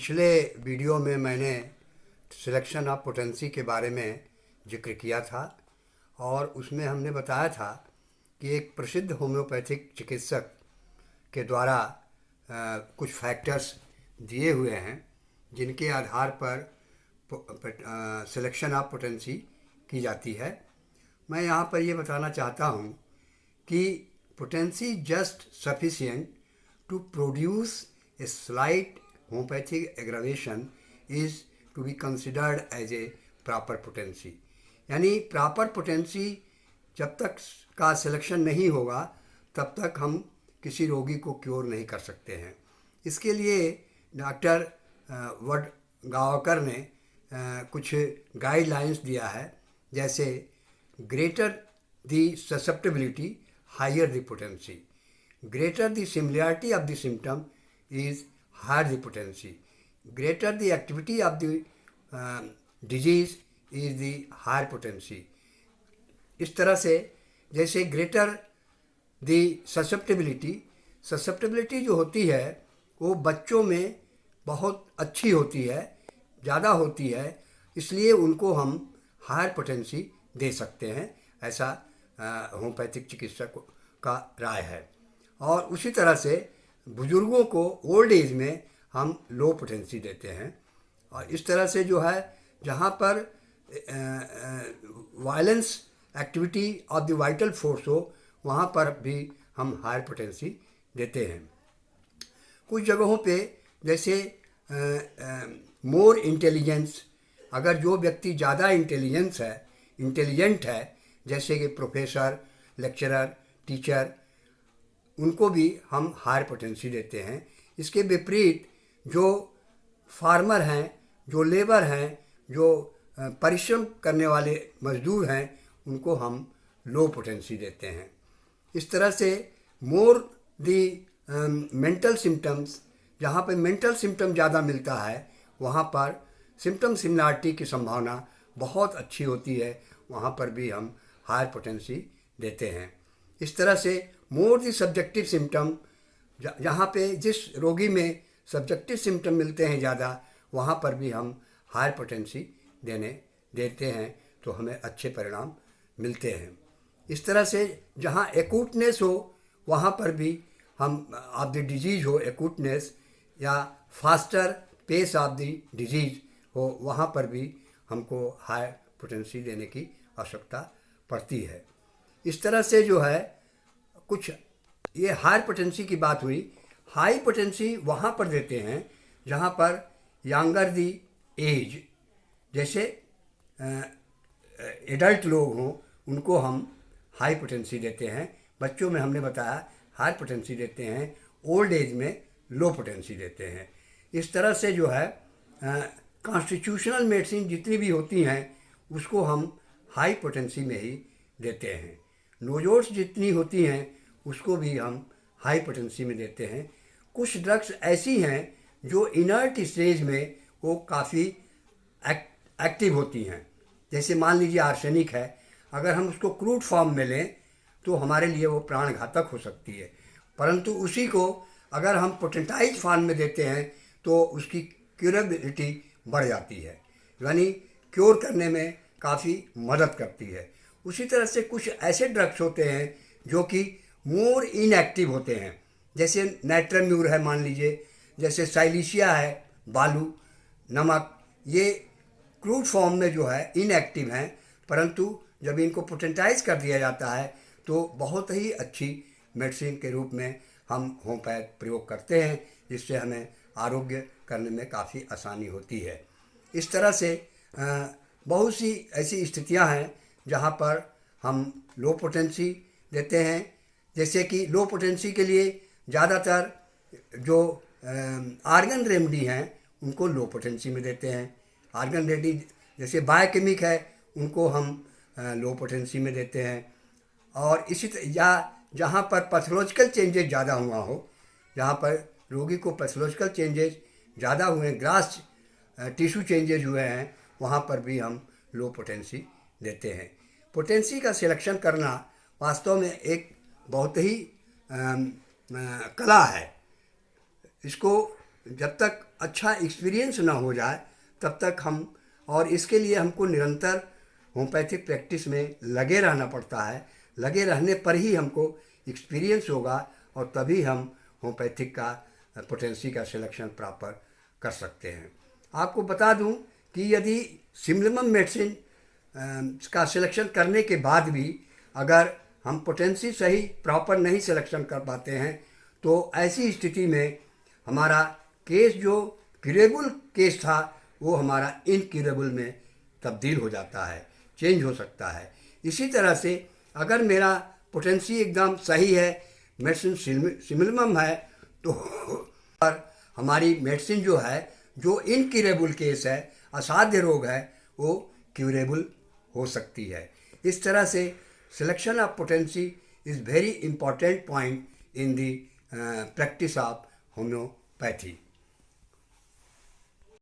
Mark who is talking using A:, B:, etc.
A: पिछले वीडियो में मैंने सिलेक्शन ऑफ पोटेंसी के बारे में जिक्र किया था और उसमें हमने बताया था कि एक प्रसिद्ध होम्योपैथिक चिकित्सक के द्वारा कुछ फैक्टर्स दिए हुए हैं जिनके आधार पर सिलेक्शन ऑफ पोटेंसी की जाती है। मैं यहाँ पर ये बताना चाहता हूँ कि potency just sufficient to produce a slight homeopathic aggravation is to be considered as a proper potency. यानी प्रॉपर पोटेंसी जब तक का सिलेक्शन नहीं होगा तब तक हम किसी रोगी को क्योर नहीं कर सकते हैं। इसके लिए डॉक्टर वडगावकर ने कुछ गाइडलाइंस दिया है, जैसे greater the susceptibility higher the potency, greater the similarity of the symptom is higher the potency, greater the activity of the disease is the higher potency. इस तरह से जैसे ग्रेटर द ससेप्टेबिलिटी जो होती है वो बच्चों में बहुत अच्छी होती है, ज़्यादा होती है, इसलिए उनको हम हायर पोटेंसी दे सकते हैं, ऐसा होम्योपैथिक चिकित्सक का राय है। और उसी तरह से बुज़ुर्गों को ओल्ड एज में हम लो पोटेंसी देते हैं। और इस तरह से जो है जहाँ पर violence activity of the vital force हो वहाँ पर भी हम हायर पोटेंसी देते हैं। कुछ जगहों पे जैसे मोर इंटेलिजेंस, अगर जो व्यक्ति ज़्यादा इंटेलिजेंट है जैसे कि प्रोफेसर, लेक्चरर, टीचर, उनको भी हम हायर पोटेंसी देते हैं। इसके विपरीत जो फार्मर हैं, जो लेबर हैं, जो परिश्रम करने वाले मजदूर हैं, उनको हम लो पोटेंसी देते हैं। इस तरह से मोर दी मेंटल सिम्टम्स, जहाँ पर मेंटल सिम्टम ज़्यादा मिलता है वहाँ पर सिम्टम सिमिलैरिटी की संभावना बहुत अच्छी होती है, वहाँ पर भी हम हायर पोटेंसी देते हैं। इस तरह से मोर दी सब्जेक्टिव सिम्टम, जहाँ पे जिस रोगी में सब्जेक्टिव सिम्टम मिलते हैं ज़्यादा, वहाँ पर भी हम हायर पोटेंसी देते हैं तो हमें अच्छे परिणाम मिलते हैं। इस तरह से जहाँ एक्यूटनेस हो वहाँ पर भी हम ऑफ द डिजीज़ हो एक्यूटनेस या faster pace of the disease हो, वहाँ पर भी हमको हाई पोटेंसी देने की आवश्यकता पड़ती है। इस तरह से जो है कुछ ये हाई पोटेंसी की बात हुई। हाई पोटेंसी वहाँ पर देते हैं जहाँ पर यंगर दी एज, जैसे एडल्ट लोग हों उनको हम हाई पोटेंसी देते हैं। बच्चों में हमने बताया हाई पोटेंसी देते हैं, ओल्ड एज में लो पोटेंसी देते हैं। इस तरह से जो है कॉन्स्टिट्यूशनल मेडिसिन जितनी भी होती हैं उसको हम हाई पोटेंसी में ही देते हैं। नोजोड्स जितनी होती हैं उसको भी हम हाई पोटेंसी में देते हैं। कुछ ड्रग्स ऐसी हैं जो इनर्ट स्टेज में वो काफ़ी एक्टिव होती हैं, जैसे मान लीजिए आर्सेनिक है, अगर हम उसको क्रूड फॉर्म में लें तो हमारे लिए वो प्राण घातक हो सकती है, परंतु उसी को अगर हम पोटेंटाइज फॉर्म में देते हैं तो उसकी क्यूरेबिलिटी बढ़ जाती है, यानी क्योर करने में काफ़ी मदद करती है। उसी तरह से कुछ ऐसे ड्रग्स होते हैं जो कि मोर इनएक्टिव होते हैं, जैसे नाइट्राम्यूर है मान लीजिए, जैसे साइलिशिया है, बालू, नमक, ये क्रूड फॉर्म में जो है इनएक्टिव हैं, परंतु जब इनको पोटेंटाइज कर दिया जाता है तो बहुत ही अच्छी मेडिसिन के रूप में हम होम्योपैथ प्रयोग करते हैं, जिससे हमें आरोग्य करने में काफ़ी आसानी होती है। इस तरह से बहुत सी ऐसी स्थितियां हैं जहां पर हम लो पोटेंसी देते हैं। जैसे कि लो पोटेंसी के लिए ज़्यादातर जो आर्गन रेमेडी हैं उनको लो पोटेंसी में देते हैं। आर्गन रेमेडी जैसे बायोकेमिक है उनको हम लो पोटेंसी में देते हैं। और इसी या जहाँ पर पैथोलॉजिकल चेंजेस ज़्यादा हुआ हो, जहाँ पर रोगी को पैथोलॉजिकल चेंजेस ज़्यादा हुए, ग्रास टिश्यू चेंजेस हुए हैं, वहाँ पर भी हम लो पोटेंसी देते हैं। पोटेंसी का सिलेक्शन करना वास्तव में एक बहुत ही कला है। इसको जब तक अच्छा एक्सपीरियंस ना हो जाए तब तक हम, और इसके लिए हमको निरंतर होम्योपैथिक प्रैक्टिस में लगे रहना पड़ता है। लगे रहने पर ही हमको एक्सपीरियंस होगा और तभी हम होम्योपैथिक का पोटेंसी का सिलेक्शन प्रॉपर कर सकते हैं। आपको बता दूं कि यदि सिम्पलम मेडिसिन का सिलेक्शन करने के बाद भी अगर हम पोटेंसी सही प्रॉपर नहीं सिलेक्शन कर पाते हैं तो ऐसी स्थिति में हमारा केस जो क्यूरेबल केस था वो हमारा इनक्यूरेबल में तब्दील हो जाता है, चेंज हो सकता है। इसी तरह से अगर मेरा पोटेंसी एकदम सही है, मेडिसिन सिमिलम है, तो और हमारी मेडिसिन जो है, जो इनक्यूरेबल केस है, असाध्य रोग है, वो क्यूरेबल हो सकती है। इस तरह से selection of potency is very important point in the practice of homeopathy.